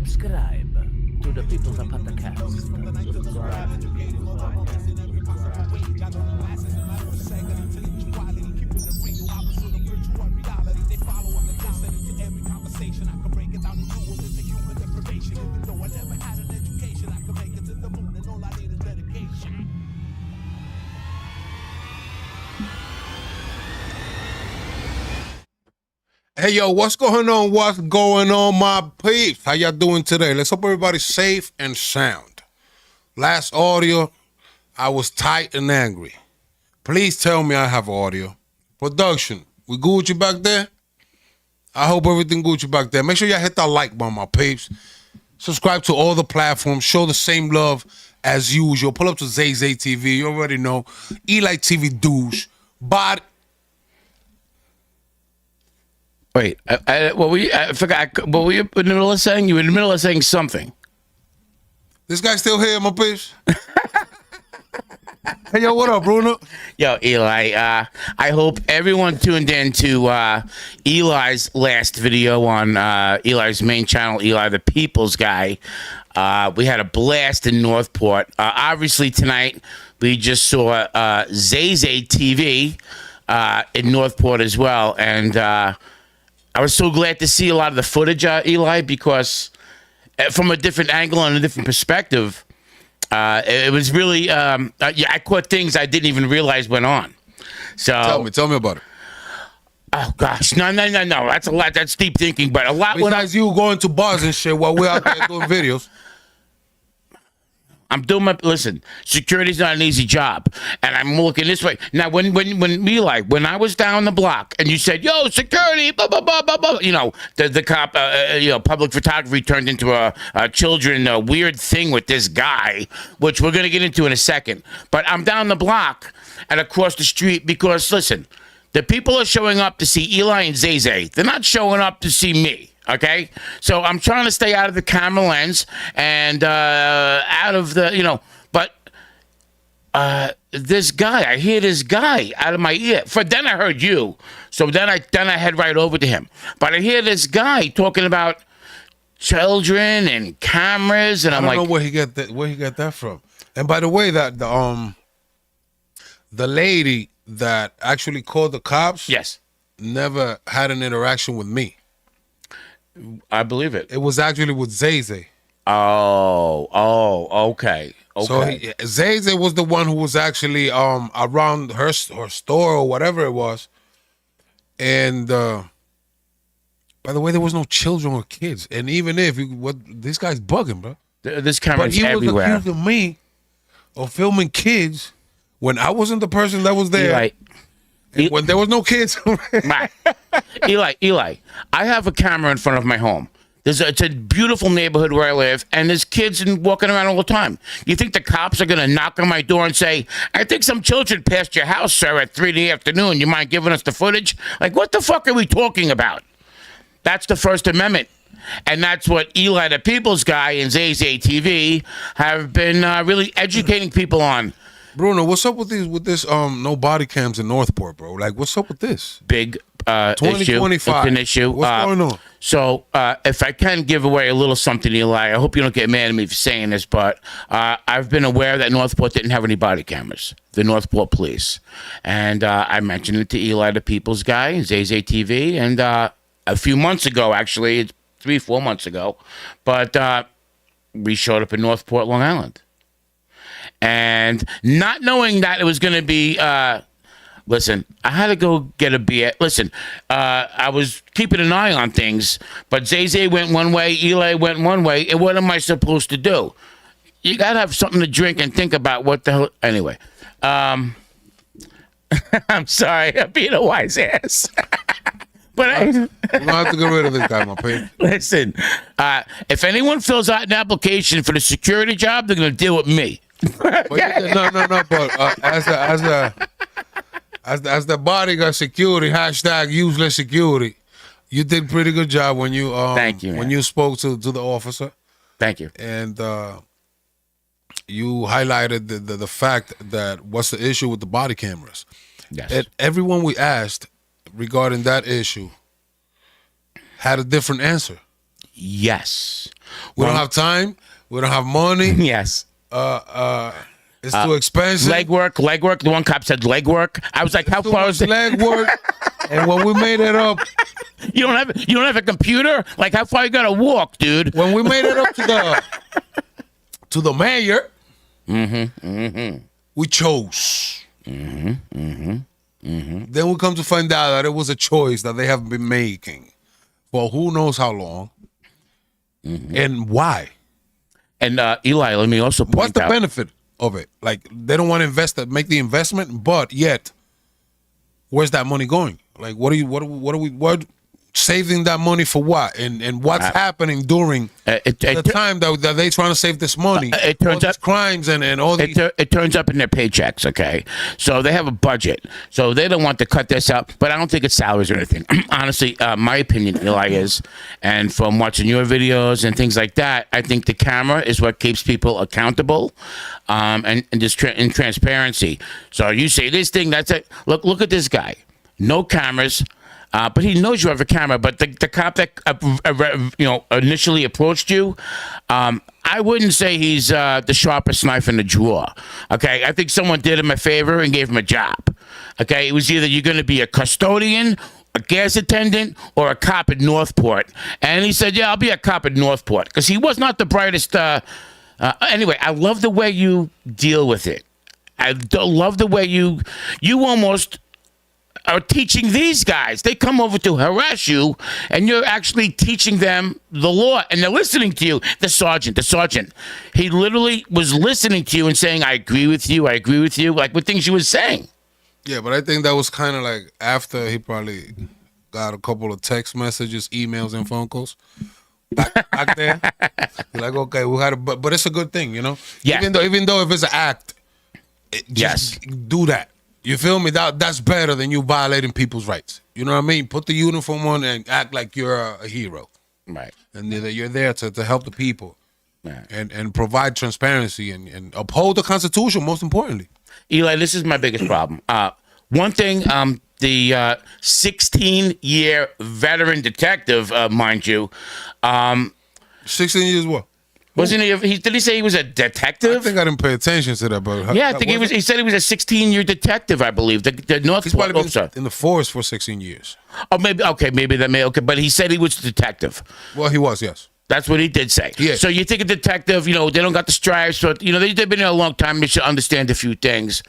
Subscribe to the People's Podcast. Hey, yo, what's going on? What's going on, my peeps? How y'all doing today? Let's hope everybody's safe and sound. Last audio, I was tight and angry. Please tell me I have audio. Production, we Gucci back there? I hope everything Gucci back there. Make sure y'all hit that like button, my peeps. Subscribe to all the platforms. Show the same love as usual. Pull up to Zay TV. You already know. ELY TV douche. Body. Wait, what were you? I forgot. What were you in the middle of saying? You were in the middle of saying something. This guy still here, my peeps? Hey, yo, what up, Bruno? Yo, Eli, I hope everyone tuned in to Eli's last video on Eli's main channel, Eli the People's Guy. We had a blast in Northport. Obviously, tonight, we just saw Zay TV in Northport as well. And I was so glad to see a lot of the footage, Eli, because from a different angle and a different perspective, it was really, I caught things I didn't even realize went on. So Tell me about it. Oh gosh, no, that's a lot. That's deep thinking, but a lot. Besides you going to bars and shit while we're out there doing videos. I'm doing listen, security's not an easy job. And I'm looking this way. Now, when Eli, when I was down the block and you said, yo, security, blah, blah, blah, blah, blah, you know, the cop, public photography turned into a children weird thing with this guy, which we're going to get into in a second. But I'm down the block and across the street because, listen, the people are showing up to see Eli and Zay. They're not showing up to see me. Okay, so I'm trying to stay out of the camera lens and out of the, but this guy, I hear this guy out of my ear. Then I heard you, so then I head right over to him. But I hear this guy talking about children and cameras, and I'm like, I don't know where he got that from. And by the way, that the lady that actually called the cops, yes, never had an interaction with me. I believe it. It was actually with Zay. Oh, okay. So Zay was the one who was actually around her store or whatever it was. And by the way, there was no children or kids. And even if this guy's bugging, bro. This camera's everywhere. But he was accusing me of filming kids when I wasn't the person that was there. Right. When there was no kids. Right. Eli, I have a camera in front of my home. It's a beautiful neighborhood where I live, and there's kids walking around all the time. You think the cops are going to knock on my door and say, I think some children passed your house, sir, at 3 in the afternoon. You mind giving us the footage? Like, what the fuck are we talking about? That's the First Amendment. And that's what Eli the People's Guy and Zay TV have been really educating people on. Bruno, what's up with this no body cams in Northport, bro? Like, what's up with this? Big 2025. It's an issue. What's going on? So if I can give away a little something, Eli, I hope you don't get mad at me for saying this, but I've been aware that Northport didn't have any body cameras, the Northport police. And I mentioned it to Eli, the People's Guy, Zay TV, and a few months ago, actually, 3-4 months ago, but we showed up in Northport, Long Island. And not knowing that it was going to be, listen, I had to go get a beer. Listen, I was keeping an eye on things, but Zay went one way, Eli went one way, and what am I supposed to do? You got to have something to drink and think about what the hell. Anyway, I'm sorry, I'm being a wise ass. But we're going to have to get rid of this guy, my pay. Listen, if anyone fills out an application for the security job, they're going to deal with me. But no. But as the bodyguard security # useless security, you did a pretty good job when you thank you, man. When you spoke to the officer. Thank you. And you highlighted the fact that what's the issue with the body cameras. Yes. And everyone we asked regarding that issue had a different answer. Yes. We don't have time. We don't have money. Yes. It's too expensive. Leg work. The one cop said leg work. I was like, how Too far much is it? leg work. And when we made it up, You don't have a computer? Like, how far you gotta walk, dude? when we made it up to the mayor, we chose. Then we come to find out that it was a choice that they have been making for who knows how long and why. And Eli, let me also point What's the out. benefit of it? Like, they don't want to make the investment, but yet, where's that money going? Like, what saving that money for what? And what's happening during the time that they trying to save this money? It turns all these out crimes and all these. It turns up in their paychecks, okay? So they have a budget. So they don't want to cut this up, but I don't think it's salaries or anything. Honestly, my opinion, Eli, is, and from watching your videos and things like that, I think the camera is what keeps people accountable and just in transparency. So you say this thing, that's it. Look at this guy. No cameras. But he knows you have a camera. But the cop that initially approached you, I wouldn't say he's the sharpest knife in the drawer. Okay, I think someone did him a favor and gave him a job. Okay, it was either you're going to be a custodian, a gas attendant, or a cop at Northport. And he said, "Yeah, I'll be a cop at Northport," because he was not the brightest. Anyway, I love the way you deal with it. I love the way you almost are teaching these guys. They come over to harass you, and you're actually teaching them the law, and they're listening to you. The sergeant, he literally was listening to you and saying, I agree with you, like with things you were saying. Yeah, but I think that was kind of like after he probably got a couple of text messages, emails, and phone calls. Back there, you're like, okay, we had but it's a good thing, you know. Yeah. Even though if it's an act, just do that. You feel me? That's better than you violating people's rights. You know what I mean? Put the uniform on and act like you're a hero. Right. And that you're there to help the people. Right. And provide transparency and uphold the Constitution, most importantly. Eli, this is my biggest problem. One thing, the 16-year veteran detective, mind you. 16 years what? Wasn't he? Did he say he was a detective? I think I didn't pay attention to that, but yeah, I think he was. He said he was a 16-year detective, I believe. The Northport. He's probably been in the force for 16 years. Oh, maybe that may okay, but he said he was a detective. Well, he was, yes. That's what he did say. Yeah. So you think a detective, they don't got the stripes, but they've been there a long time. They should understand a few things.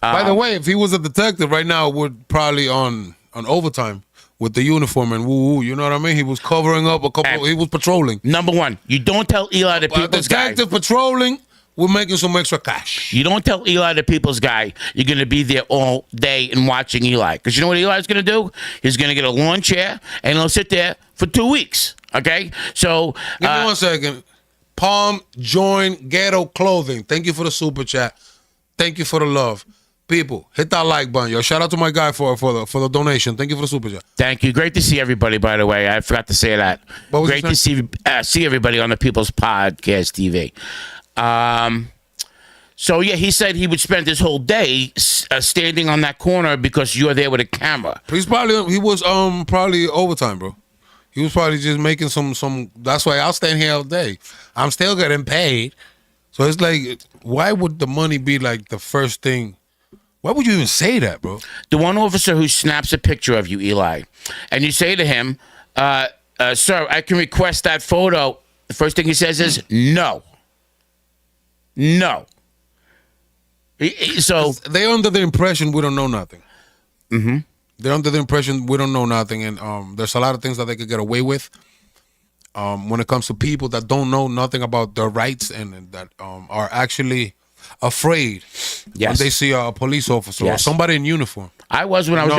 By the way, if he was a detective right now, we're probably on overtime with the uniform and woo-woo, you know what I mean? He was covering up he was patrolling. Number one, you don't tell Eli the people's guy. Detective patrolling, we're making some extra cash. You don't tell Eli the people's guy you're going to be there all day and watching Eli. Because you know what Eli's going to do? He's going to get a lawn chair and he'll sit there for 2 weeks. Okay? So. Give me 1 second. Palm Join Ghetto Clothing. Thank you for the super chat. Thank you for the love. People, hit that like button, yo. Shout out to my guy for the donation. Thank you for the super chat. Thank you. Great to see everybody, by the way. I forgot to say that. Great to see everybody on the People's Podcast TV. So, yeah, he said he would spend his whole day standing on that corner because you're there with a camera. He was probably overtime, bro. He was probably just making some. That's why I'll stand here all day. I'm still getting paid. So it's like, why would the money be like the first thing? Why would you even say that, bro? The one officer who snaps a picture of you, Eli, and you say to him, sir, I can request that photo. The first thing he says is, no. No. So they're under the impression we don't know nothing. Mm-hmm. They're under the impression we don't know nothing, and there's a lot of things that they could get away with when it comes to people that don't know nothing about their rights and that are actually afraid when they see a police officer or somebody in uniform. I was when I was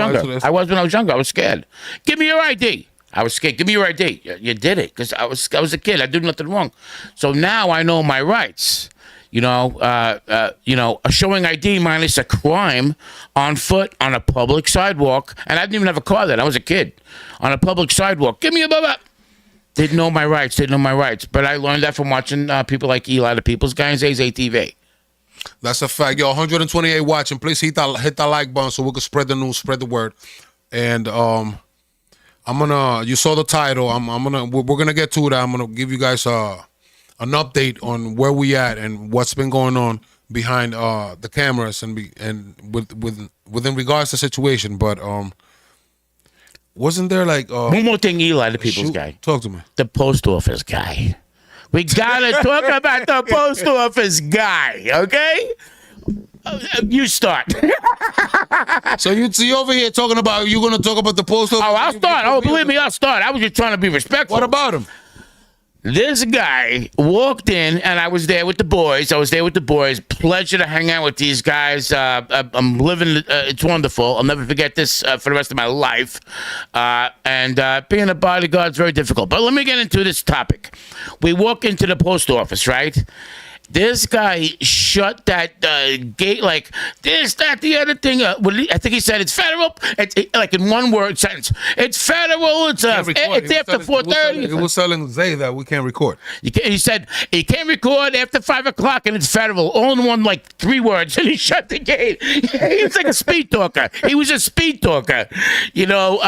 younger. I was scared. Give me your ID. I was scared. Give me your ID. You did it because I was a kid. I did nothing wrong. So now I know my rights. Showing ID minus a crime on foot on a public sidewalk, and I didn't even have a car then. I was a kid on a public sidewalk. Give me a blah. Didn't know my rights. But I learned that from watching people like Eli, the People's Guy, and Zay's ATV. That's a fact. Yo, 128 watching. Please hit that like button so we can spread the news, spread the word. And You saw the title. We're gonna get to that. I'm gonna give you guys an update on where we at and what's been going on behind the cameras and within regards to the situation. But wasn't there like one more thing, Eli, the people's guy? Talk to me. The post office guy. We gotta talk about the post office guy, okay? You start. So you over here talking about you're gonna talk about the post office? Oh, I'll start. Oh, believe me, I'll start. I was just trying to be respectful. What about him? This guy walked in, and I was there with the boys. Pleasure to hang out with these guys. I'm living. It's wonderful. I'll never forget this for the rest of my life. And being a bodyguard is very difficult. But let me get into this topic. We walk into the post office, right? This guy shut that gate like this, that, the other thing. I think he said it's federal. It's like in one word sentence. It's federal. It's after 4:30. He was telling Zay that we can't record. He said you can't record after 5 o'clock and it's federal. All in one, like 3 words, and he shut the gate. He's like a speed talker. He was a speed talker, you know.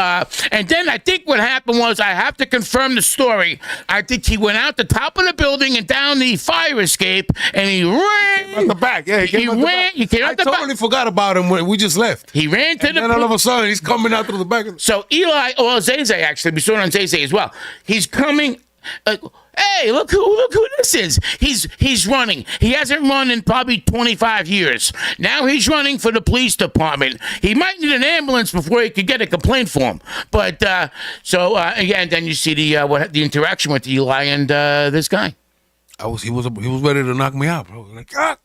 And then I think what happened was, I have to confirm the story. I think he went out the top of the building and down the fire escape. And he ran at the back. Yeah, he ran. He came out the back. I totally forgot about him when we just left. He ran to the. And then all of a sudden, he's coming out through the back. So Eli, or Zay actually, we saw it on Zay as well. He's coming. Hey, look who this is. He's running. He hasn't run in probably 25 years. Now he's running for the police department. He might need an ambulance before he could get a complaint for him. But again, then you see the interaction with Eli and this guy. He was ready to knock me out, bro. Like, ah.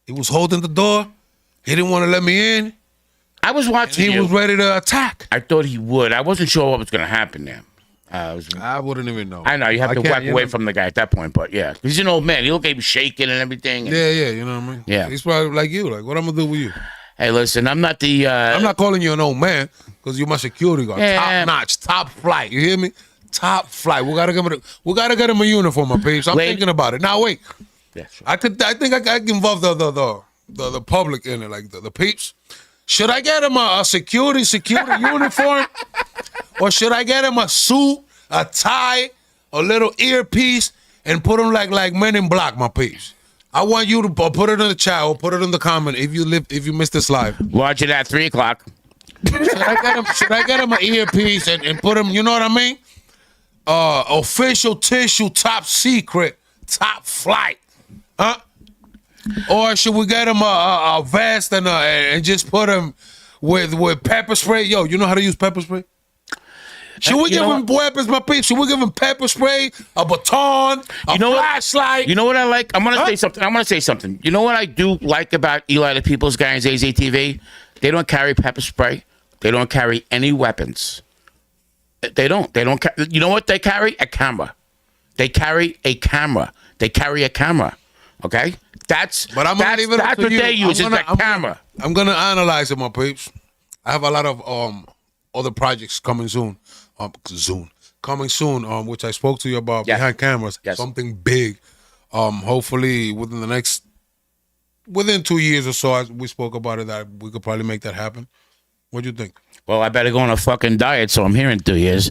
He was holding the door. He didn't want to let me in. I was watching. He was ready to attack. I thought he would. I wasn't sure what was going to happen there. I wouldn't even know. I know you have to walk away from the guy at that point, but yeah, he's an old man. He looked like he was shaking and everything. Yeah, you know what I mean. Yeah, he's probably like you. Like, what I'm gonna do with you? Hey, listen, I'm not the. I'm not calling you an old man because you're my security guard. Yeah. Top notch, top flight. You hear me? Top flight. We gotta get him a uniform, my peeps. I'm thinking about it. Now wait. Yeah, sure. I think I can involve the public in it, like the peeps. Should I get him a security uniform, or should I get him a suit, a tie, a little earpiece, and put him like Men in Black, my peeps? I want you to put it in the chat or put it in the comment if you missed this live. Watch it at 3 o'clock. Should I get him an earpiece and put him? You know what I mean? Official tissue, top secret, top flight, huh? Or should we get him a vest and just put him with pepper spray? Yo, you know how to use pepper spray? Should we give him weapons, my people? Should we give him pepper spray, a baton, a flashlight? You know what I like? I'm gonna say something. You know what I do like about Eli the People's Guy and ZZTV? They don't carry pepper spray. They don't carry any weapons. They don't. You know what they carry? A camera. They carry a camera. Okay? That's what they use is the camera. I'm gonna analyze it, my peeps. I have a lot of other projects coming soon. Coming soon, which I spoke to you about behind cameras. Yes. Something big. Hopefully within 2 years or so, as we spoke about it, that we could probably make that happen. What do you think? Well, I better go on a fucking diet, so I'm here in 2 years.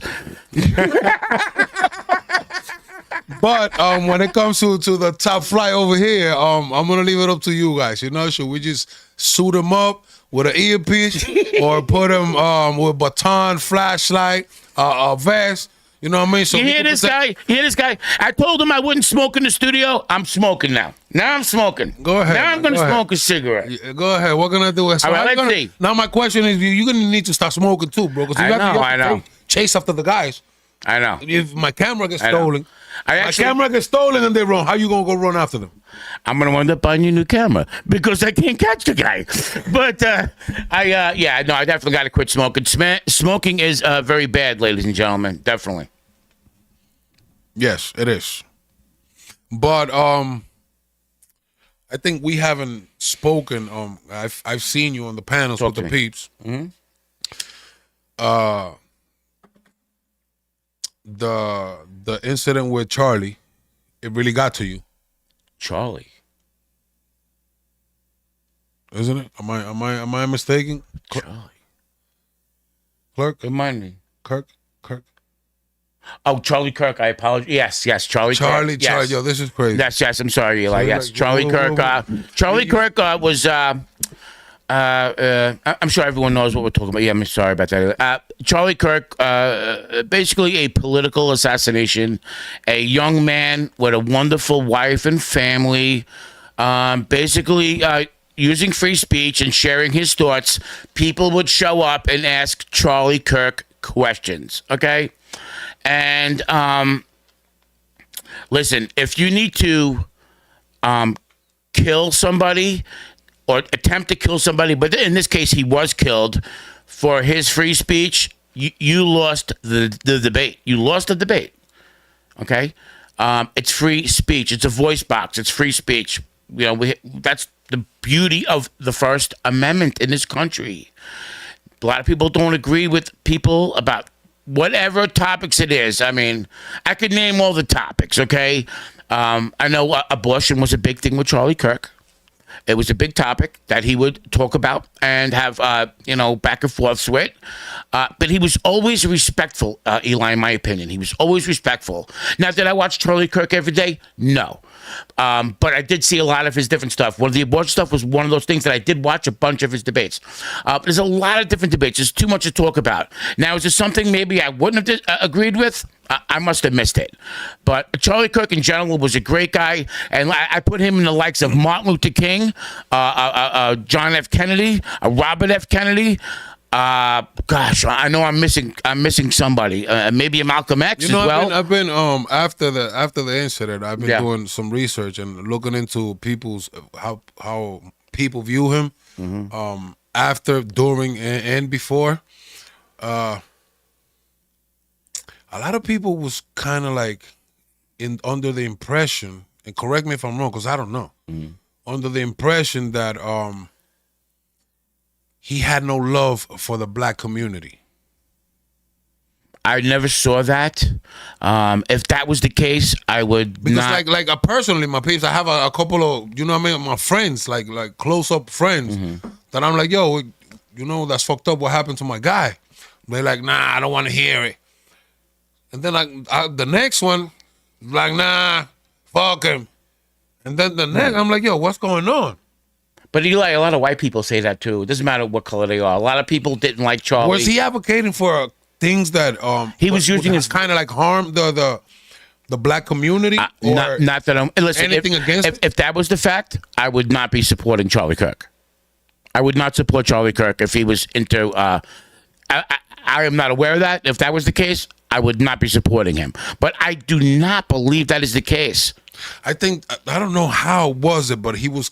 But when it comes to the top flight over here, I'm gonna leave it up to you guys. You know, should we just suit him up with an earpiece or put him with baton, flashlight, a vest? You know what I mean? So You hear this guy? I told him I wouldn't smoke in the studio. I'm smoking now. Now I'm smoking. Go ahead. Now I'm going to smoke a cigarette. Yeah, go ahead. What gonna do? So all right, let's see. Now my question is, you're gonna need to start smoking too, bro. Because you have to chase after the guys. I know. If my camera gets stolen, camera gets stolen and they run. How you gonna go run after them? I'm gonna wind up buying you a new camera because I can't catch the guy. But I definitely got to quit smoking. Smoking is very bad, ladies and gentlemen. Definitely. Yes, it is. But I think we haven't spoken. I've seen you on the panels with the peeps. Mm-hmm. The incident with Charlie, it really got to you. Charlie, isn't it? Am I mistaken? Charlie. Kirk? Remind me. Kirk? Kirk. Oh, Charlie Kirk. I apologize. Yes, Charlie Kirk. Charlie, Yes. yo, this is crazy. Yes. I'm sorry, Eli. So, Yes, like, Charlie Kirk. Charlie you- Kirk was. I'm sure everyone knows what we're talking about. Yeah, I'm sorry about that. Charlie Kirk, basically a political assassination. A young man with a wonderful wife and family, basically using free speech and sharing his thoughts. People would show up and ask Charlie Kirk questions. Okay, and listen, if you need to kill somebody or attempt to kill somebody, but in this case he was killed for his free speech, you lost the debate. You lost the debate. Okay? It's free speech. It's a voice box. It's free speech. You know, that's the beauty of the First Amendment in this country. A lot of people don't agree with people about whatever topics it is. I mean, I could name all the topics, okay? I know abortion was a big thing with Charlie Kirk. It was a big topic that he would talk about and have, back and forth with. But he was always respectful, Eli, in my opinion. He was always respectful. Now, did I watch Charlie Kirk every day? No. But I did see a lot of his different stuff. Well, the abortion stuff was one of those things that I did watch a bunch of his debates. There's a lot of different debates. There's too much to talk about. Now, is there something maybe I wouldn't have agreed with? I must have missed it. But Charlie Kirk in general was a great guy. And I put him in the likes of Martin Luther King, John F. Kennedy, Robert F. Kennedy. Gosh, I know I'm missing somebody. Maybe a Malcolm X as well. I've been after the incident, I've been doing some research and looking into people's how people view him after, during, and before. A lot of people was kind of like under the impression, and correct me if I'm wrong, because I don't know, under the impression that he had no love for the black community. I never saw that. If that was the case, I would because personally, my peeps, I have a couple of, you know what I mean, my friends, like close up friends that I'm like, yo, that's fucked up. What happened to my guy? They're like, nah, I don't want to hear it. And then the next one, like, nah, fuck him. And then the next, I'm like, yo, what's going on? But Eli, a lot of white people say that too. It doesn't matter what color they are. A lot of people didn't like Charlie. Was he advocating for things that he was using his kind of like harm the black community? Or not that I'm listen. Anything against if that was the fact, I would not be supporting Charlie Kirk. I would not support Charlie Kirk if he was into. I am not aware of that. If that was the case, I would not be supporting him. But I do not believe that is the case. I think I don't know how was it, but he was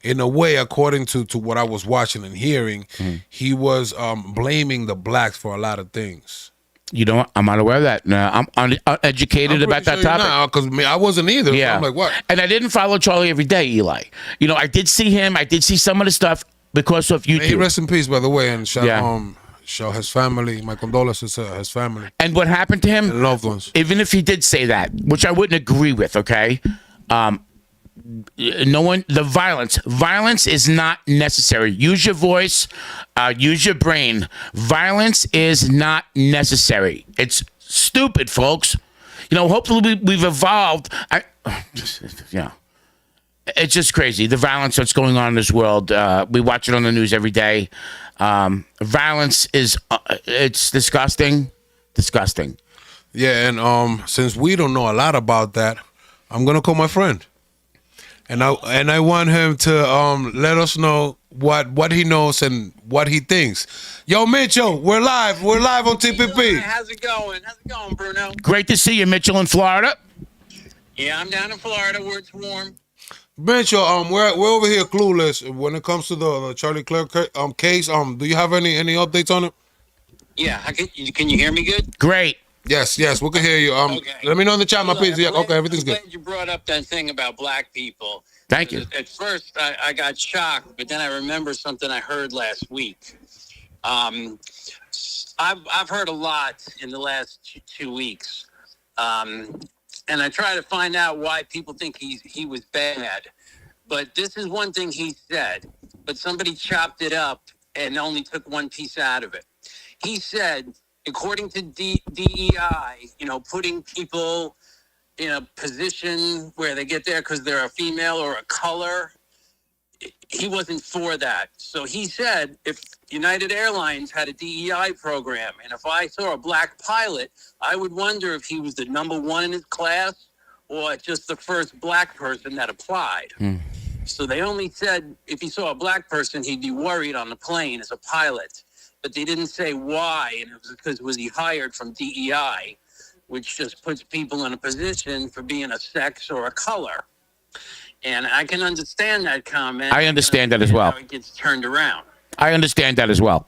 in a way, according to what I was watching and hearing, he was blaming the blacks for a lot of things. You know what? I'm not aware of that. No, I'm uneducated about that topic. Because I wasn't either. Yeah. So I'm like, what? And I didn't follow Charlie every day, Eli. I did see him. I did see some of the stuff because of YouTube. May he rest in peace, by the way, and show his family, my condolences to his family. And what happened to him? And loved ones. Even if he did say that, which I wouldn't agree with, okay? Violence is not necessary. Use your voice, use your brain. Violence is not necessary. It's stupid, folks. Hopefully we've evolved. It's just crazy, the violence that's going on in this world. We watch it on the news every day. Violence is it's disgusting. Yeah, and since we don't know a lot about that, I'm gonna call my friend, and I want him to let us know what he knows and what he thinks. Yo, Mitchell, we're live on TPP. How's it going, Bruno? Great to see you, Mitchell, in Florida. Yeah, I'm down in Florida where it's warm. Mitchell, we're over here clueless when it comes to the Charlie Kirk case. Do you have any updates on it? Yeah, can you hear me good? Great. Yes, we can hear you. Okay. Let me know in the chat, my please. Yeah, okay, everything's good. I'm glad you brought up that thing about black people. Thank you. At first, I got shocked, but then I remember something I heard last week. I've heard a lot in the last 2 weeks. And I try to find out why people think he was bad. But this is one thing he said, but somebody chopped it up and only took one piece out of it. He said, according to DEI, putting people in a position where they get there because they're a female or a color, he wasn't for that. So he said if United Airlines had a DEI program, and if I saw a black pilot, I would wonder if he was the number one in his class or just the first black person that applied. So they only said if he saw a black person, he'd be worried on the plane as a pilot. But they didn't say why, and it was because was he hired from DEI, which just puts people in a position for being a sex or a color. And I can understand that comment. I understand that as well. How it gets turned around. I understand that as well.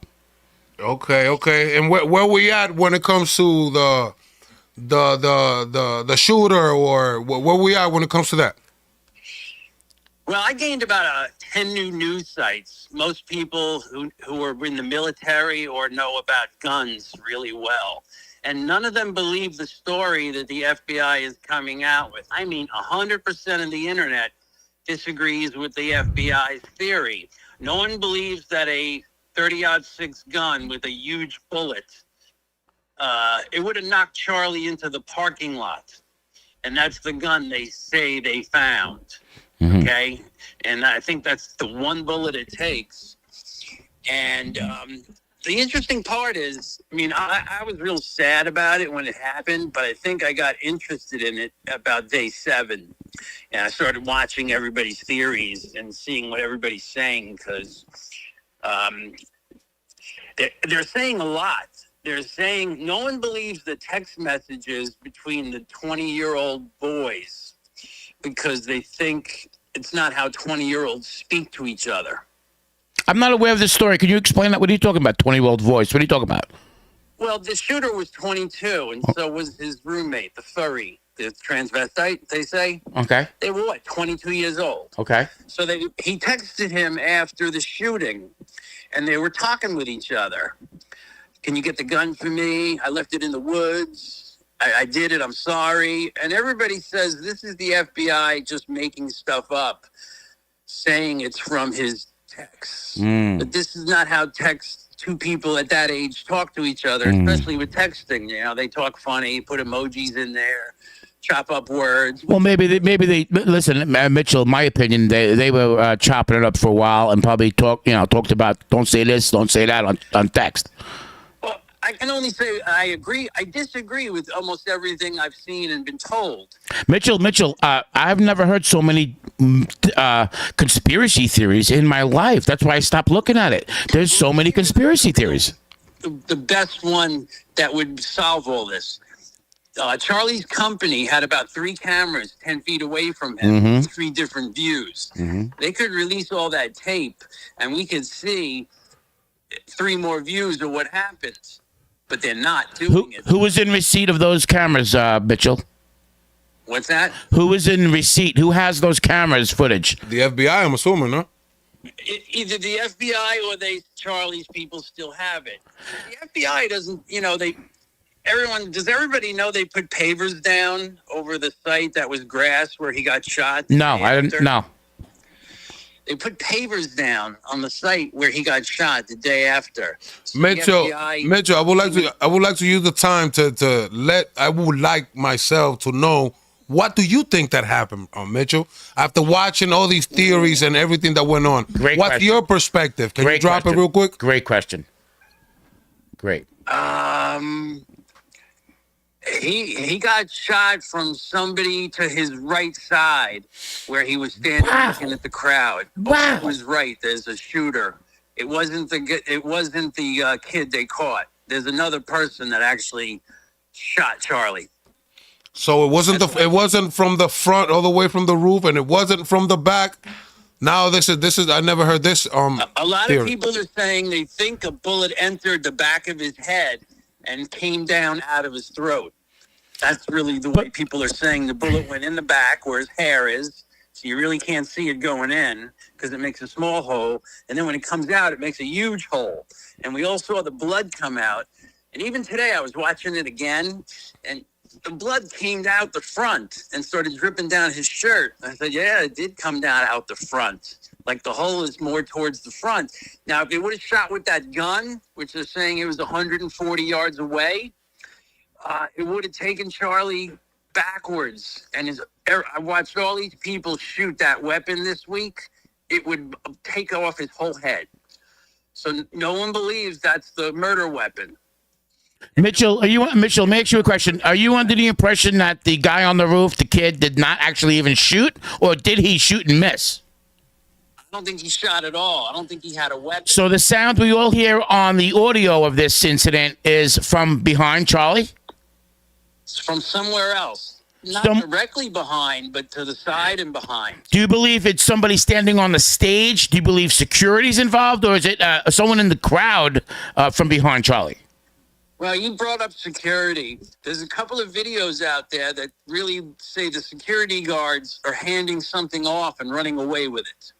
Okay. And where we at when it comes to the shooter, or where we at when it comes to that? Well, I gained about 10 new news sites. Most people who are in the military or know about guns really well. And none of them believe the story that the FBI is coming out with. I mean, 100% of the internet disagrees with the FBI's theory. No one believes that a 30-06 gun with a huge bullet, it would have knocked Charlie into the parking lot. And that's the gun they say they found. Mm-hmm. Okay? And I think that's the one bullet it takes. And the interesting part is, I mean, I was real sad about it when it happened, but I think I got interested in it about day 7. And I started watching everybody's theories and seeing what everybody's saying, because they're saying a lot. They're saying no one believes the text messages between the 20-year-old boys because they think it's not how 20-year-olds speak to each other. I'm not aware of this story. Can you explain that? What are you talking about? 20-year-old voice. What are you talking about? Well, the shooter was 22, and so was his roommate, the furry, the transvestite, they say. Okay. They were, 22 years old. Okay. So he texted him after the shooting, and they were talking with each other. Can you get the gun for me? I left it in the woods. I did it. I'm sorry. And everybody says this is the FBI just making stuff up, saying it's from his texts. But this is not how two people at that age talk to each other, especially with texting. They talk funny, put emojis in there, chop up words. Well, maybe they listen, Mitchell. In my opinion, they were chopping it up for a while and probably talked about don't say this, don't say that on text. Well, I can only say I agree. I disagree with almost everything I've seen and been told. Mitchell, I've never heard so many conspiracy theories in my life. That's why I stopped looking at it. There's so many conspiracy theories. The best one that would solve all this. Charlie's company had about 3 cameras 10 feet away from him, 3 different views. They could release all that tape, and we could see 3 more views of what happens. But they're not doing it. Who was in receipt of those cameras, Mitchell? What's that? Who was in receipt? Who has those cameras footage? The FBI, I'm assuming, no? Either the FBI or Charlie's people still have it. The FBI doesn't, does everybody know they put pavers down over the site that was grass where he got shot? No, I didn't. No. They put pavers down on the site where he got shot the day after. So Mitchell, I would like to use the time I would like myself to know, what do you think that happened, Mitchell? After watching all these theories and everything that went on, what's your perspective? Can you drop it real quick? Great question. Great. He got shot from somebody to his right side where he was standing looking at the crowd. Wow. He was right. There's a shooter. It wasn't the kid they caught. There's another person that actually shot Charlie. So it wasn't from the front all the way from the roof, and it wasn't from the back. Now this is I never heard this a lot theory. of people are saying they think a bullet entered the back of his head and came down out of his throat. That's really the way people are saying. The bullet went in the back where his hair is, so you really can't see it going in because it makes a small hole. And then when it comes out, it makes a huge hole. And we all saw the blood come out. And even today, I was watching it again, and the blood came out the front and started dripping down his shirt. I said, yeah, it did come down out the front. Like the hole is more towards the front. Now, if they would have shot with that gun, which they're saying it was 140 yards away, it would have taken Charlie backwards. And I watched all these people shoot that weapon this week. It would take off his whole head. So no one believes that's the murder weapon. Mitchell, Mitchell, let me ask you a question. Are you under the impression that the guy on the roof, the kid, did not actually even shoot, or did he shoot and miss? I don't think he shot at all. I don't think he had a weapon. So the sound we all hear on the audio of this incident is from behind Charlie? It's from somewhere else. Not directly behind, but to the side and behind. Do you believe it's somebody standing on the stage? Do you believe security's involved, or is it someone in the crowd from behind Charlie? Well, you brought up security. There's a couple of videos out there that really say the security guards are handing something off and running away with it.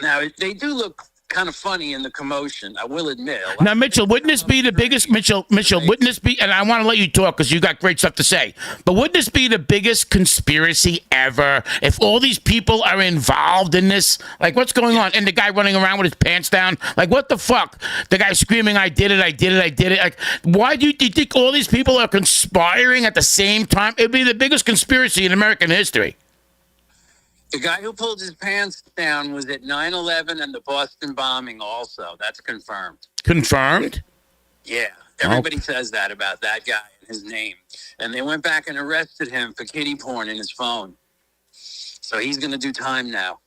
Now, they do look kind of funny in the commotion, I will admit. Now, Mitchell, wouldn't this be the biggest, Mitchell, wouldn't this be, and I want to let you talk because you got great stuff to say, but wouldn't this be the biggest conspiracy ever if all these people are involved in this? Like, what's going on? And the guy running around with his pants down? Like, what the fuck? The guy screaming, I did it, I did it, I did it. Like, why do you think all these people are conspiring at the same time? It'd be the biggest conspiracy in American history. The guy who pulled his pants down was at 9/11 and the Boston bombing also. That's confirmed. Confirmed? Yeah. Everybody says that about that guy and his name. And they went back and arrested him for kiddie porn in his phone. So he's going to do time now.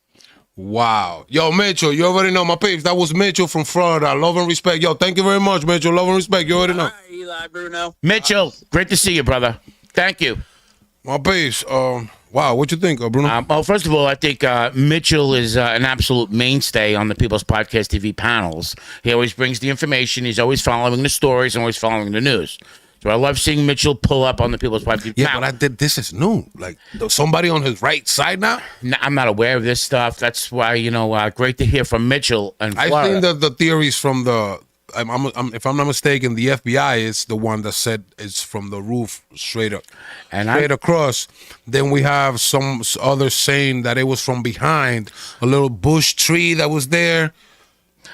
Wow. Yo, Mitchell, you already know my peeps. That was Mitchell from Florida. Love and respect. Yo, thank you very much, Mitchell. Love and respect. You already know. All right, Eli, Bruno. Mitchell, great to see you, brother. Thank you. My peeps. Wow, what you think, Bruno? Well, first of all, I think Mitchell is an absolute mainstay on the People's Podcast TV panels. He always brings the information. He's always following the stories and always following the news. So I love seeing Mitchell pull up on the People's Podcast TV. Yeah, but this is new. Like, somebody on his right side now? I'm not aware of this stuff. That's why, great to hear from Mitchell and Florida. I think that the theories from the... if I'm not mistaken, the FBI is the one that said it's from the roof straight across. Then we have some others saying that it was from behind a little bush tree that was there.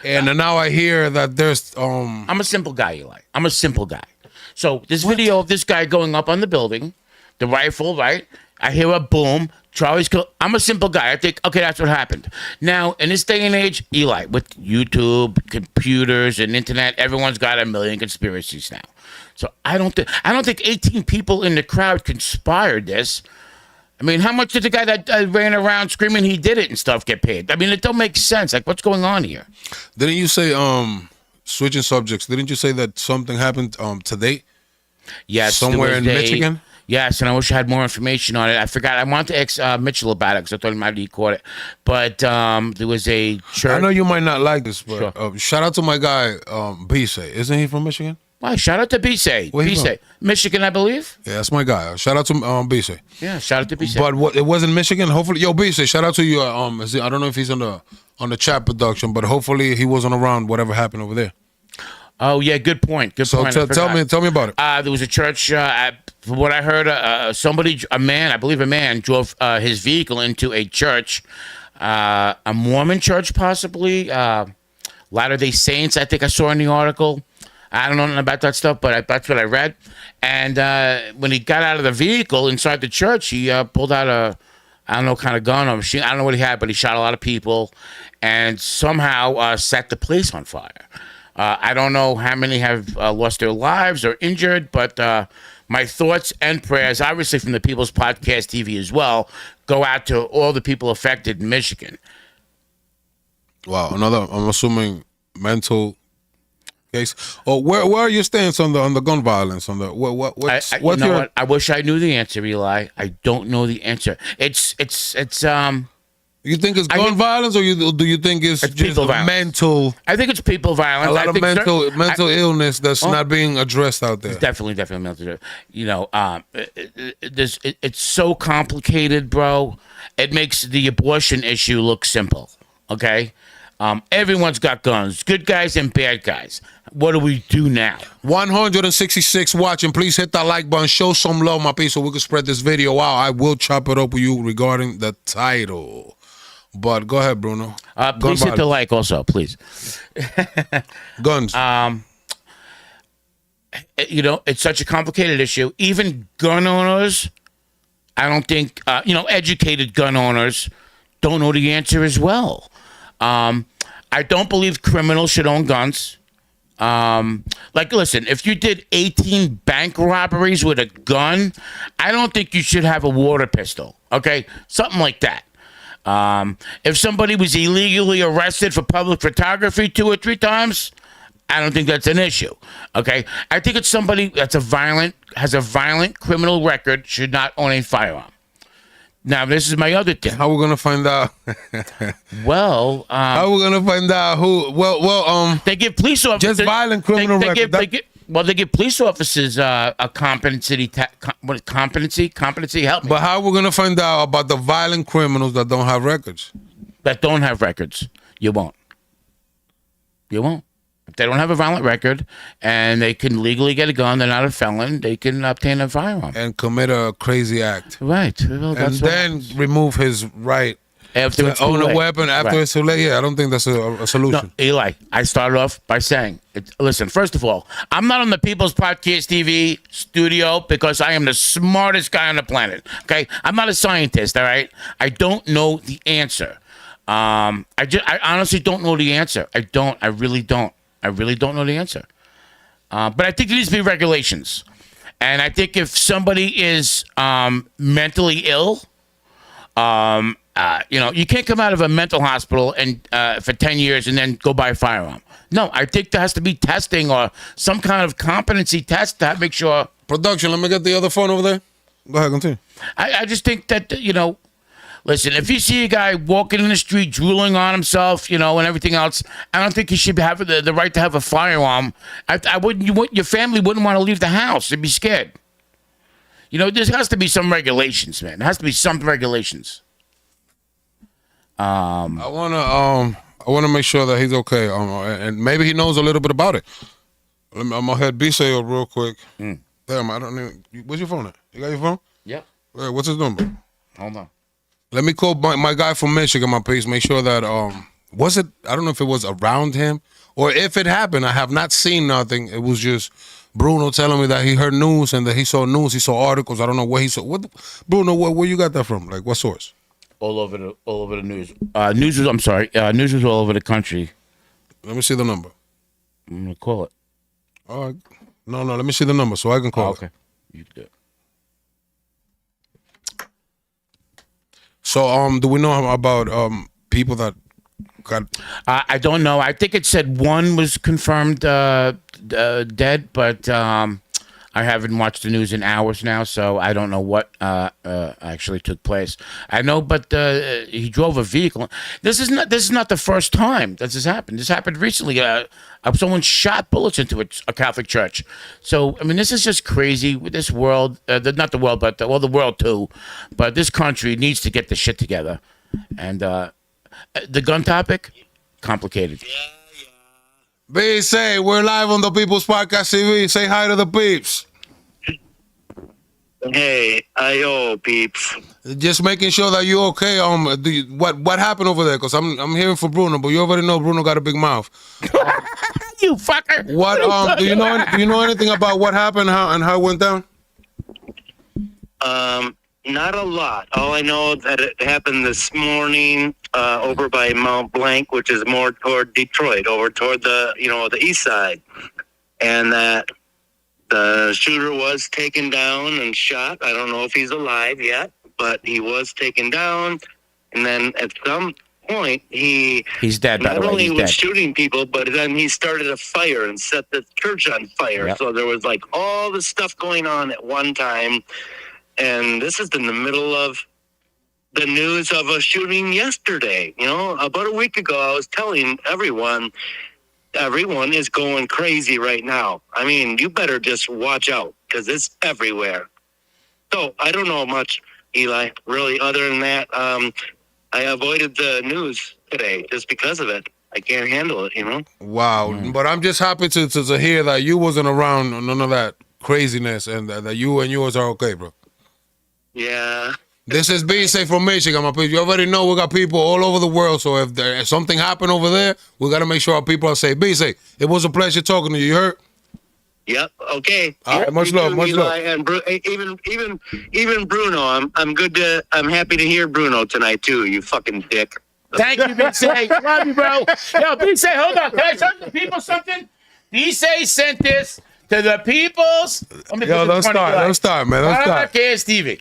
And now I hear that there's I'm a simple guy, Eli. I'm a simple guy. So this video of this guy going up on the building, the rifle, right? I hear a boom. Charlie's killed. I'm a simple guy. I think, okay, that's what happened. Now, in this day and age, Eli, with YouTube, computers, and internet, everyone's got a million conspiracies now. So I don't think 18 people in the crowd conspired this. I mean, how much did the guy that ran around screaming he did it and stuff get paid? I mean, it don't make sense. Like, what's going on here? Didn't you say, switching subjects, didn't you say that something happened today? Yes. Somewhere in Michigan? Yes, and I wish I had more information on it. I forgot. I wanted to ask Mitchell about it because I thought he might have caught it. But there was a church. I know you might not like this, but Sure. Shout out to my guy, Bise. Isn't he from Michigan? Why? Shout out to Bise. Where he Bise. Michigan, I believe. Yeah, that's my guy. Shout out to Bise. Yeah, shout out to Bise. But it wasn't Michigan. Hopefully, yo, Bise, shout out to you. I don't know if he's on the chat production, but hopefully he wasn't around whatever happened over there. Oh yeah, good point. Good point. So tell me about it. There was a church. From what I heard, a man drove his vehicle into a church, a Mormon church, possibly Latter-day Saints. I think I saw in the article. I don't know nothing about that stuff, but that's what I read. And when he got out of the vehicle inside the church, he pulled out a, I don't know, kind of gun or machine. I don't know what he had, but he shot a lot of people and somehow set the place on fire. I don't know how many have lost their lives or injured, but my thoughts and prayers, obviously from the People's Podcast TV as well, go out to all the people affected in Michigan. Wow, I'm assuming, mental case. Oh, where are your stance on the gun violence? On the what? I wish I knew the answer, Eli. I don't know the answer. It's You think it's gun violence, or do you think it's just mental? I think it's people violence. A lot of mental illness that's not being addressed out there. It's definitely mental. It's so complicated, bro. It makes the abortion issue look simple. Okay, everyone's got guns, good guys and bad guys. What do we do now? 166 watching. Please hit that like button. Show some love, my people, so we can spread this video out. I will chop it up with you regarding the title. But go ahead, Bruno. Please hit the like also, please. Guns. It's such a complicated issue. Even gun owners, I don't think, educated gun owners don't know the answer as well. I don't believe criminals should own guns. Listen, if you did 18 bank robberies with a gun, I don't think you should have a water pistol. Okay? Something like that. If somebody was illegally arrested for public photography 2 or 3 times, I don't think that's an issue. Okay? I think it's somebody that's has a violent criminal record should not own a firearm. Now, this is my other thing. How we gonna find out? Well, how we gonna find out who? Well, they give police officers just violent criminal record. They give police officers a competency. Competency. Help me. But how we gonna find out about the violent criminals that don't have records? That don't have records, you won't. You won't. If they don't have a violent record and they can legally get a gun, they're not a felon, they can obtain a firearm. And commit a crazy act. Right. Well, and then remove his right to own a weapon after it's too late. Yeah, I don't think that's a solution. No, Eli, I started off by saying, listen, first of all, I'm not on the People's Podcast TV studio because I am the smartest guy on the planet. Okay? I'm not a scientist, all right? I don't know the answer. I honestly don't know the answer. I really don't. I really don't know the answer. But I think there needs to be regulations. And I think if somebody is mentally ill, you can't come out of a mental hospital and for 10 years and then go buy a firearm. No, I think there has to be testing or some kind of competency test to make sure. Production, let me get the other phone over there. Go ahead, continue. I just think that, listen, if you see a guy walking in the street drooling on himself, and everything else, I don't think he should have the right to have a firearm. Your family wouldn't want to leave the house. They'd be scared. There has to be some regulations, man. There has to be some regulations. I wanna make sure that he's okay. And maybe he knows a little bit about it. I'm gonna head B-Sale real quick. Damn, I don't know. Where's your phone at? You got your phone? Yep. Hey, what's his number? Hold on. Let me call my guy from Michigan, my piece, make sure that, was it, I don't know if it was around him, or if it happened, I have not seen nothing. It was just Bruno telling me that he heard news and that he saw news, he saw articles. I don't know where he saw, Bruno, where you got that from? Like, what source? All over the news. News was all over the country. Let me see the number. I'm going to call it. All right. No, let me see the number so I can call it. Okay. You can do it. So, do we know about people that got? I don't know. I think it said one was confirmed dead, but I haven't watched the news in hours now, so I don't know what actually took place. I know, but he drove a vehicle. This is not the first time this has happened. This happened recently. Someone shot bullets into a Catholic church. So I mean, this is just crazy. This world, not the world, but the world too. But this country needs to get the shit together. And the gun topic, complicated. B, say, we're live on the People's Podcast TV. Say hi to the peeps. Hey, ayo, peeps. Just making sure that you're okay. What happened over there? Because I'm hearing for Bruno, but you already know Bruno got a big mouth. You fucker. What do you know anything about what happened and how it went down? Not a lot. All I know that it happened this morning over by Mount Blanc, which is more toward Detroit, over toward the east side, and that the shooter was taken down and shot. I don't know if he's alive yet, but he was taken down, and then at some point he's dead. Not only was shooting people, but then he started a fire and set the church on fire. Yep. So there was like all this stuff going on at one time. And this is in the middle of the news of a shooting yesterday. About a week ago, I was telling everyone is going crazy right now. I mean, you better just watch out because it's everywhere. So I don't know much, Eli, really, other than that. I avoided the news today just because of it. I can't handle it, Wow. But I'm just happy to hear that you wasn't around none of that craziness and that you and yours are okay, bro. Yeah. This is being safe from Michigan, my people. You already know we got people all over the world. So if something happened over there, we got to make sure our people are safe. Be safe. It was a pleasure talking to you. You heard? Yep. Okay. All right. Much You love. too, Much Eli, love. And even Bruno. I'm happy to hear Bruno tonight too. You fucking dick. Thank you, Big Say. Love you, bro. Yo, Big Say, hold on. Can I tell the people something? Big Say sent this to the peoples. Yo, don't start, man. Don't start. Okay, Stevie.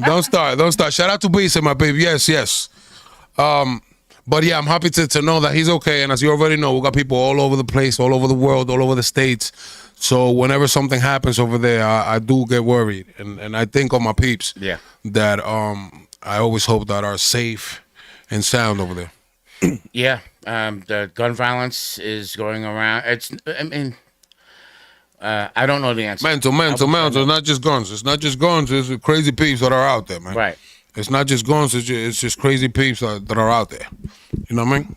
Don't start. Shout out to Beast, my baby. Yes. But yeah, I'm happy to know that he's okay. And as you already know, we got people all over the place, all over the world, all over the states. So whenever something happens over there, I do get worried, and I think on my peeps. Yeah. That I always hope that are safe and sound over there. Yeah. The gun violence is going around. I don't know the answer. Mental. It's not just guns. It's not just guns. It's crazy peeps that are out there, man. Right. It's not just guns. It's just crazy peeps that are out there. You know what I mean?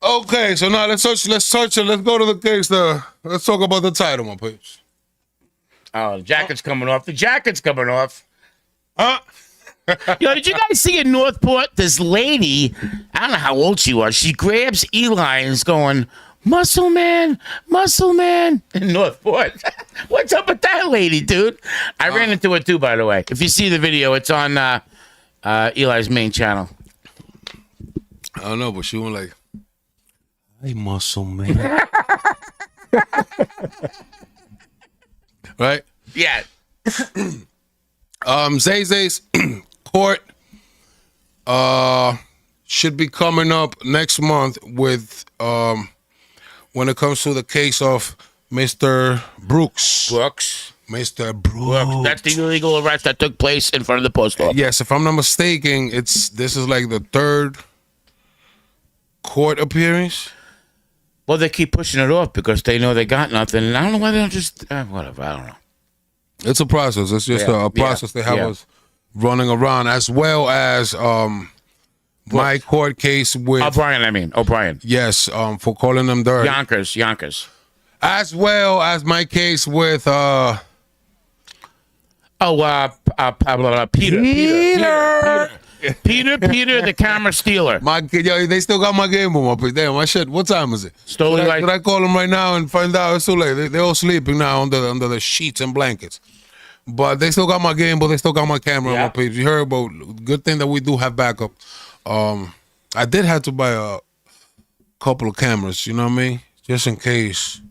Okay, so now let's search it. Let's go to the case. Let's talk about the title, my peeps. Oh, the jacket's coming off. The jacket's coming off. Huh? Yo, did you guys see in Northport, this lady, I don't know how old she was, she grabs ELY and is going, muscle man, in Northport. What's up with that lady, dude? I ran into it too, by the way. If you see the video, it's on ELY's main channel. I don't know, but she went like, hey, muscle man. Right? Yeah. Zay's court should be coming up next month with when it comes to the case of Mr. Brooks. Mr. Brooks. That's the illegal arrest that took place in front of the post office. Yes, if I'm not mistaken, this is like the third court appearance. Well, they keep pushing it off because they know they got nothing. And I don't know why they don't just, whatever, I don't know. It's a process. It's just a process they have us running around, as well as my court case with O'Brien. Yes, for calling them dirty. Yonkers. As well as my case with Peter, the camera stealer. They still got my game on my damn. My shit. What time is it? Should I call them right now and find out? It's too late. They're all sleeping now under the sheets and blankets. But they still got my game, but they still got my camera on my page. You heard about good thing that we do have backup. I did have to buy a couple of cameras, you know what I mean? Just in case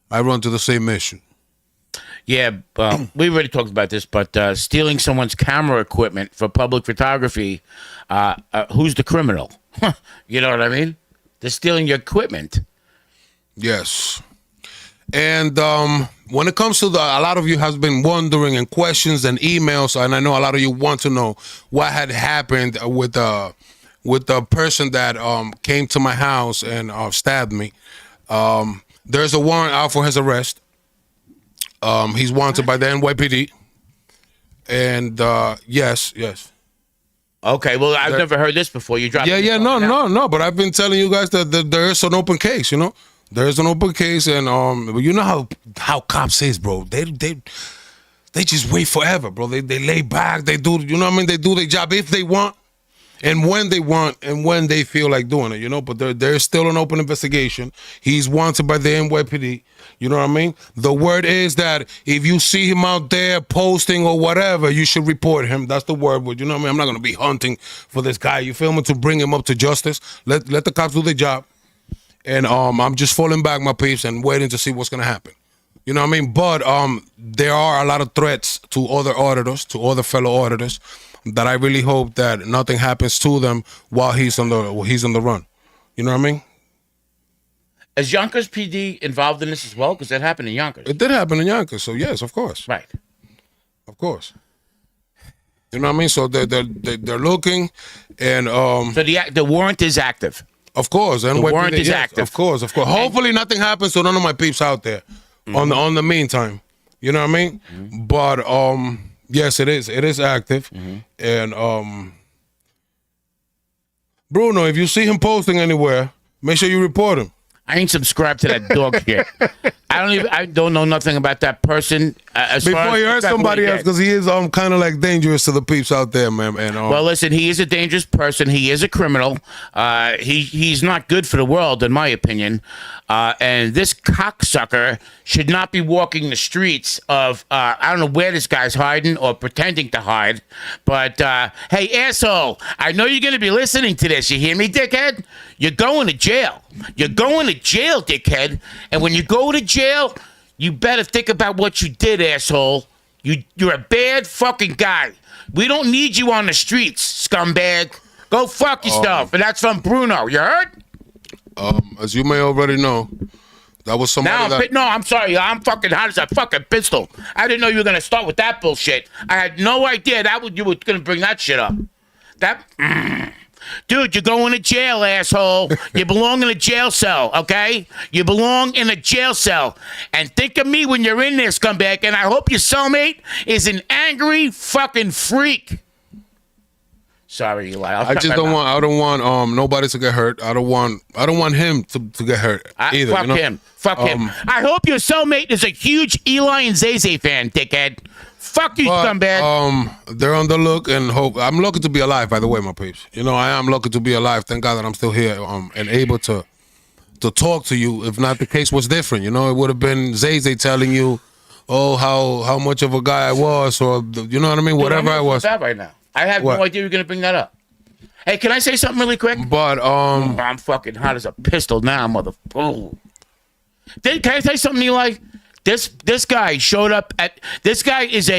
I run to the same issue. Yeah, we already talked about this, but stealing someone's camera equipment for public photography, who's the criminal? You know what I mean? They're stealing your equipment. Yes. And when it comes to a lot of you has been wondering and questions and emails, and I know a lot of you want to know what had happened with the person that came to my house and stabbed me. There's a warrant out for his arrest. He's wanted by the NYPD. And yes. Okay, well, I've never heard this before. You dropped no. But I've been telling you guys that there is an open case, you know? There's an open case, and you know how cops is, bro. They just wait forever, bro. They lay back. They do, you know what I mean? They do their job if they want, and when they want, and when they feel like doing it, you know. But there's still an open investigation. He's wanted by the NYPD. You know what I mean? The word is that if you see him out there posting or whatever, you should report him. That's the word. But you know what I mean? I'm not gonna be hunting for this guy. You feel me? To bring him up to justice. Let the cops do their job. And I'm just falling back, my peeps, and waiting to see what's gonna happen. You know what I mean? But there are a lot of threats to other auditors, to other fellow auditors, that I really hope that nothing happens to them while he's on the run. You know what I mean? Is Yonkers PD involved in this as well? Because that happened in Yonkers. It did happen in Yonkers, so yes, of course. Right. Of course. You know what I mean? So they're looking, and so the warrant is active. Of course, and the warrant is active. Of course. Hopefully, nothing happens to none of my peeps out there. On the meantime, you know what I mean. But yes, it is active, and Bruno, if you see him posting anywhere, make sure you report him. I ain't subscribed to that dog shit. I don't know nothing about that person. Before you hurt somebody else, because he is kind of like dangerous to the peeps out there, man. And well, listen, he is a dangerous person. He is a criminal. He's not good for the world, in my opinion. And this cocksucker should not be walking the streets of, I don't know where this guy's hiding or pretending to hide. But, hey, asshole, I know you're going to be listening to this. You hear me, dickhead? You're going to jail. You're going to jail, dickhead. And when you go to jail, you better think about what you did, asshole. You're a bad fucking guy. We don't need you on the streets, scumbag. Go fuck yourself. And that's from Bruno. You heard? As you may already know, that was somebody No, I'm sorry. I'm fucking hot as a fucking pistol. I didn't know you were going to start with that bullshit. I had no idea you were going to bring that shit up. Dude, you're going to jail, asshole. You belong in a jail cell, okay? You belong in a jail cell. And think of me when you're in there, scumbag. And I hope your cellmate is an angry fucking freak. Sorry, Eli. I don't want nobody to get hurt. I don't want him to get hurt either. Fuck him. Fuck him. I hope your cellmate is a huge Eli and Zay fan, dickhead. Fuck you, scumbag. They're on the look and hope. I'm lucky to be alive, by the way, my peeps. You know, I am lucky to be alive. Thank God that I'm still here and able to talk to you. If not, the case was different. You know, it would have been Zay telling you, oh, how much of a guy I was, or you know what I mean, whatever I was. Right now. I have no idea you're gonna bring that up. Hey, can I say something really quick? But I'm fucking hot as a pistol now, motherfucker. Can I say something, Eli? This guy showed up at. This guy is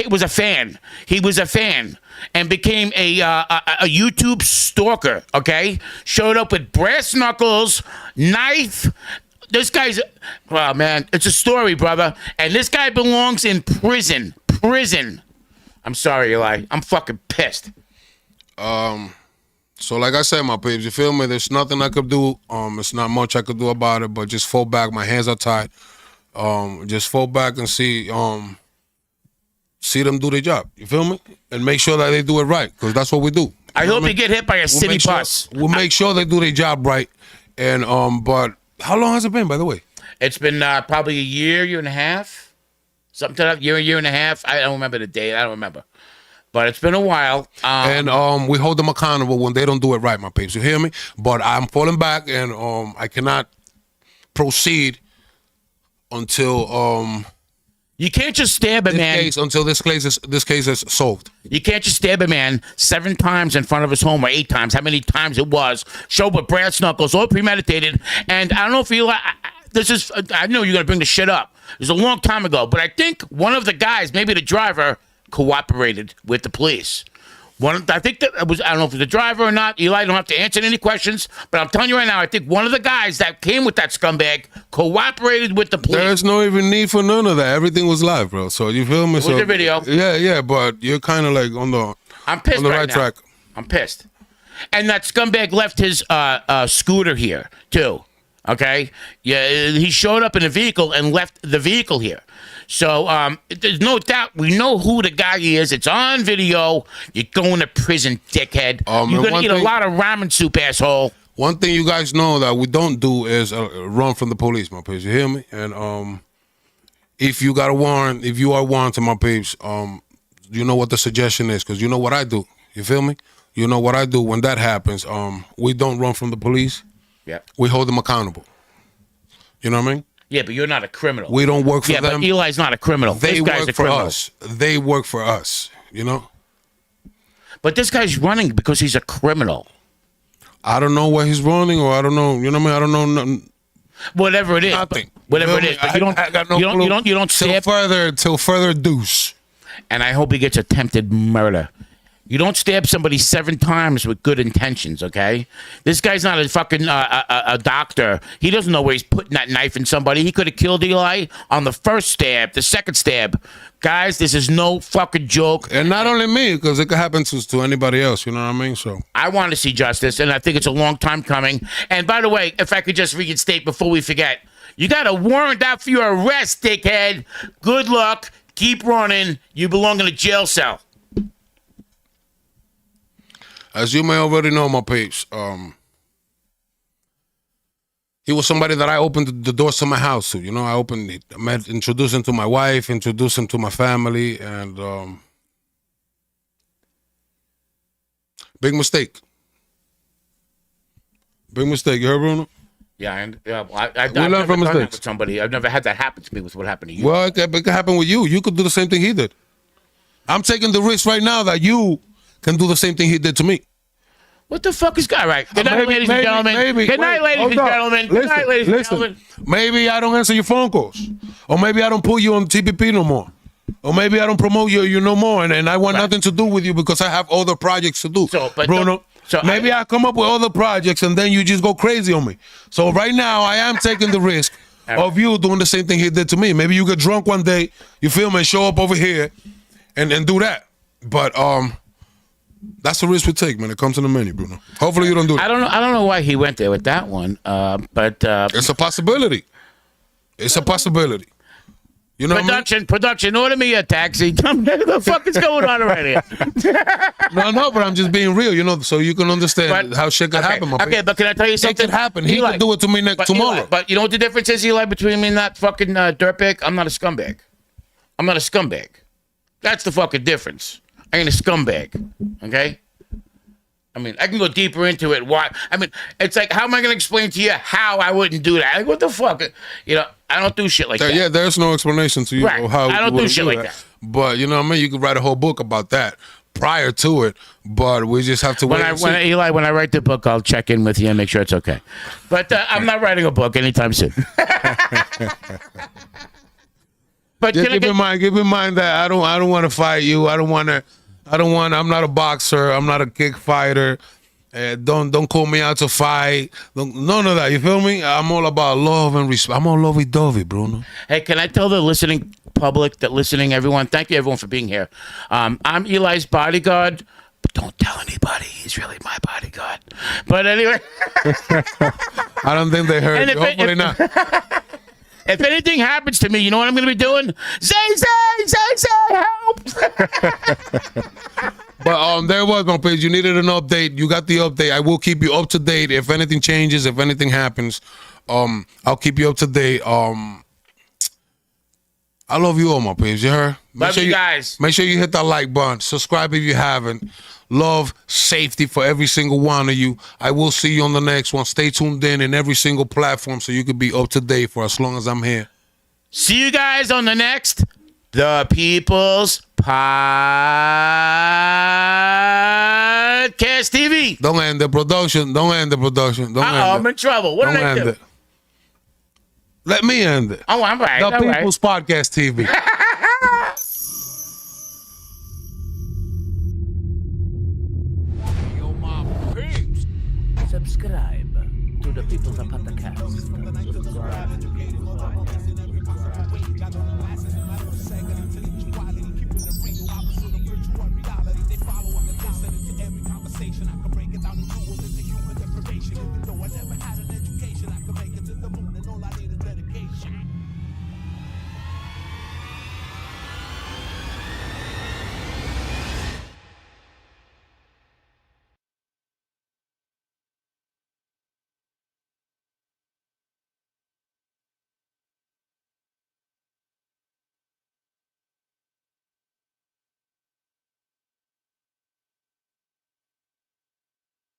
was a fan. He was a fan and became a YouTube stalker. Okay, showed up with brass knuckles, knife. This guy's. Well, man, it's a story, brother. And this guy belongs in prison. Prison. I'm sorry, Eli. I'm fucking pissed. So like I said, my peeps, you feel me? There's nothing I could do. It's not much I could do about it, but just fall back. My hands are tied. Just fall back and see them do their job. You feel me? And make sure that they do it right, because that's what we do. I hope you get hit by a city bus. We'll make sure they do their job right. And but how long has it been, by the way? It's been probably a year and a half. Something like year and a half. I don't remember the date. I don't remember. But it's been a while. And we hold them accountable when they don't do it right, my peeps. You hear me? But I'm falling back, and I cannot proceed until you can't just stab a man until this case is solved. You can't just stab a man 7 times in front of his home, or 8 times, how many times it was. Show with brass knuckles, all premeditated. And I don't know if you I know you're gonna bring the shit up. It was a long time ago, but I think one of the guys, maybe the driver, cooperated with the police. I think that it was, I don't know if it was the driver or not. Eli, don't have to answer any questions, but I'm telling you right now, I think one of the guys that came with that scumbag cooperated with the police. There's no even need for none of that. Everything was live, bro. So you feel me? It was a video. Yeah, but you're kind of like I'm pissed on the right now. track. I'm pissed. And that scumbag left his scooter here, too. Okay? Yeah, he showed up in a vehicle and left the vehicle here. So there's no doubt we know who the guy is. It's on video. You're going to prison, dickhead. You're going to eat a lot of ramen soup, asshole. One thing you guys know that we don't do is run from the police, my peeps. You hear me? And if you got a warrant, if you are warranted, my peeps, you know what the suggestion is, because you know what I do. You feel me? You know what I do when that happens. We don't run from the police. Yeah. We hold them accountable. You know what I mean? Yeah, but you're not a criminal. We don't work for them. Yeah, but Eli's not a criminal. They this guy's work for us. They work for us, you know? But this guy's running because he's a criminal. I don't know where he's running, or I don't know, you know what I mean? I don't know nothing. Whatever it is. Nothing. Whatever it is. But you don't stab. Till further deuce. And I hope he gets attempted murder. You don't stab somebody 7 times with good intentions, okay? This guy's not a fucking a doctor. He doesn't know where he's putting that knife in somebody. He could have killed Eli on the first stab, the second stab. Guys, this is no fucking joke. And not only me, because it could happen to anybody else, you know what I mean? So I want to see justice, and I think it's a long time coming. And by the way, if I could just reinstate before we forget, you got a warrant out for your arrest, dickhead. Good luck. Keep running. You belong in a jail cell. As you may already know, my peeps, He was somebody that I opened the doors to my house to. You know, introduced him to my wife, introduced him to my family, and big mistake. Big mistake. You heard, Bruno? Yeah, I've learn never from done that mistakes. with somebody. I've never had that happen to me with what happened to you. Well, it could happen with you. You could do the same thing he did. I'm taking the risk right now that you can do the same thing he did to me. What the fuck is going on? Right. Good night, ladies and gentlemen. Good night, ladies and gentlemen. Good night, ladies and gentlemen. Maybe I don't answer your phone calls. Or maybe I don't put you on TPP no more. Or maybe I don't promote you no more. And I want nothing to do with you because I have other projects to do. Bruno, maybe I come up with other projects and then you just go crazy on me. So right now I am taking the risk of you doing the same thing he did to me. Maybe you get drunk one day, you feel me, and show up over here and do that. But that's the risk we take, man. It comes in the menu, Bruno. Hopefully you don't do it. I don't know why he went there with that one. But it's a possibility. It's a possibility. You know production, order me a taxi. What the fuck is going on around here? No, but I'm just being real, you know, so you can understand how shit could happen. Okay, but can I tell you something? It could happen. He could do it to me tomorrow. Eli, but you know what the difference is, Eli, between me and that fucking dirtbag? I'm not a scumbag. I'm not a scumbag. That's the fucking difference. I ain't a scumbag. Okay? I mean, I can go deeper into it. Why? I mean, it's like, how am I going to explain to you how I wouldn't do that? Like, what the fuck? You know, I don't do shit like that. Yeah, there's no explanation to you how I don't do shit like that. But, you know what I mean? You could write a whole book about that prior to it, but we just have to wait and see. Eli, when I write the book, I'll check in with you and make sure it's okay. But I'm not writing a book anytime soon. But just keep in mind that I don't want to fight you. I'm not a boxer. I'm not a kick fighter. Don't call me out to fight. None of that. You feel me? I'm all about love and respect. I'm all lovey-dovey, Bruno. Hey, can I tell the listening public, everyone, thank you everyone for being here. I'm Eli's bodyguard, but don't tell anybody. He's really my bodyguard. But anyway. I don't think they heard you. Hopefully not. If anything happens to me, you know what I'm going to be doing? Say, help! But there was no page. You needed an update. You got the update. I will keep you up to date. If anything changes, if anything happens, I'll keep you up to date. I love you all, my peeps. You heard? Love you guys. Make sure you hit that like button. Subscribe if you haven't. Love, safety for every single one of you. I will see you on the next one. Stay tuned in every single platform so you can be up to date for as long as I'm here. See you guys on the next The People's Podcast TV. Don't end the production. I'm in trouble. What did I do? Let me end it. Oh, I'm right. The People's Podcast TV. Subscribe to the People's Podcast.